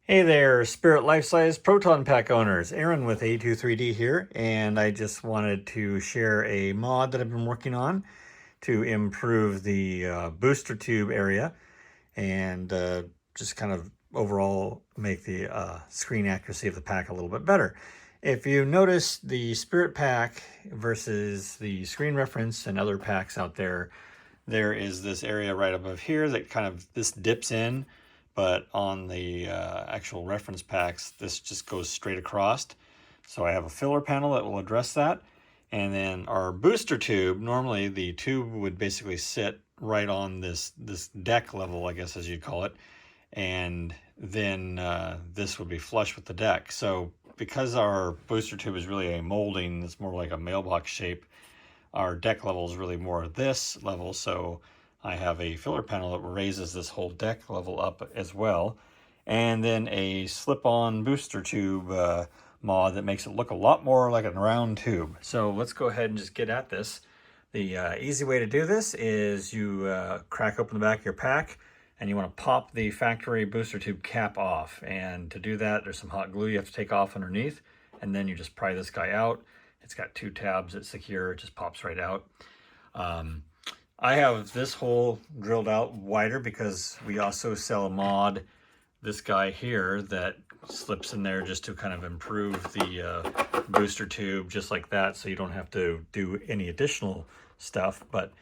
Hey there, Spirit Life-Size Proton Pack owners. Aaron with A23D here, and I just wanted to share a mod that I've been working on to improve the booster tube area and just kind of overall make the screen accuracy of the pack a little bit better. If you notice the Spirit pack versus the screen reference and other packs out there, there is this area right above here that kind of this dips in, but on the actual reference packs, this just goes straight across. So I have a filler panel that will address that. And then our booster tube, normally the tube would basically sit right on this deck level, I guess as you'd call it. And then this would be flush with the deck. So because our booster tube is really a molding, it's more like a mailbox shape, our deck level is really more this level, so I have a filler panel that raises this whole deck level up as well. And then a slip-on booster tube mod that makes it look a lot more like a round tube. So let's go ahead and just get at this. The easy way to do this is you crack open the back of your pack and you want to pop the factory booster tube cap off. And to do that, there's some hot glue you have to take off underneath, and then you just pry this guy out. It's got two tabs that secure, it just pops right out. I have this hole drilled out wider because we also sell a mod, this guy here, that slips in there just to kind of improve the booster tube just like that, so you don't have to do any additional stuff. But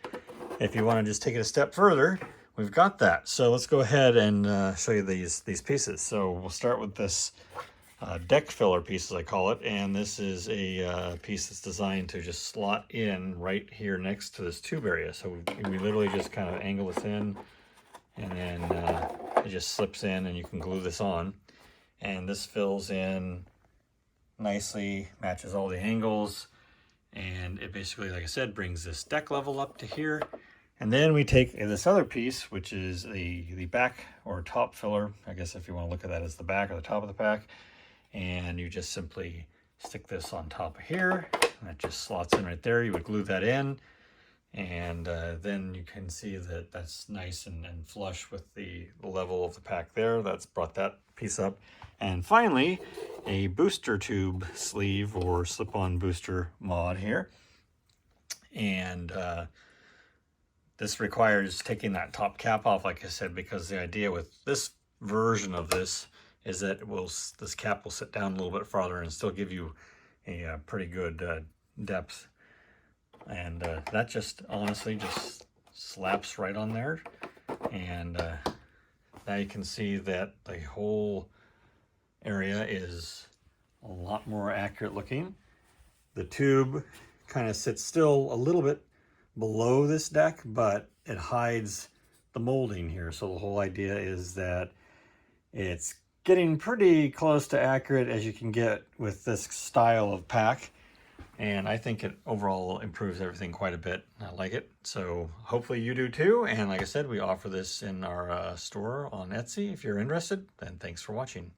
if you want to just take it a step further, we've got that. So let's go ahead and show you these pieces. So we'll start with this deck filler piece, as I call it, and this is a piece that's designed to just slot in right here next to this tube area. So we literally just kind of angle this in, and then it just slips in, and you can glue this on. And this fills in nicely, matches all the angles, and it basically, like I said, brings this deck level up to here. And then we take this other piece, which is the back or top filler, I guess if you want to look at that as the back or the top of the pack. And you just simply stick this on top of here, and that just slots in right there. You would glue that in, and then you can see that that's nice and flush with the level of the pack there. That's brought that piece up. And finally, a booster tube sleeve or slip-on booster mod here. And this requires taking that top cap off, like I said, because the idea with this version of this is that this cap will sit down a little bit farther and still give you a pretty good depth. And that just honestly just slaps right on there. And now you can see that the whole area is a lot more accurate looking. The tube kind of sits still a little bit below this deck, but it hides the molding here. So the whole idea is that it's getting pretty close to accurate as you can get with this style of pack. And I think it overall improves everything quite a bit. I like it. So hopefully you do too. And like I said, we offer this in our store on Etsy. If you're interested, then thanks for watching.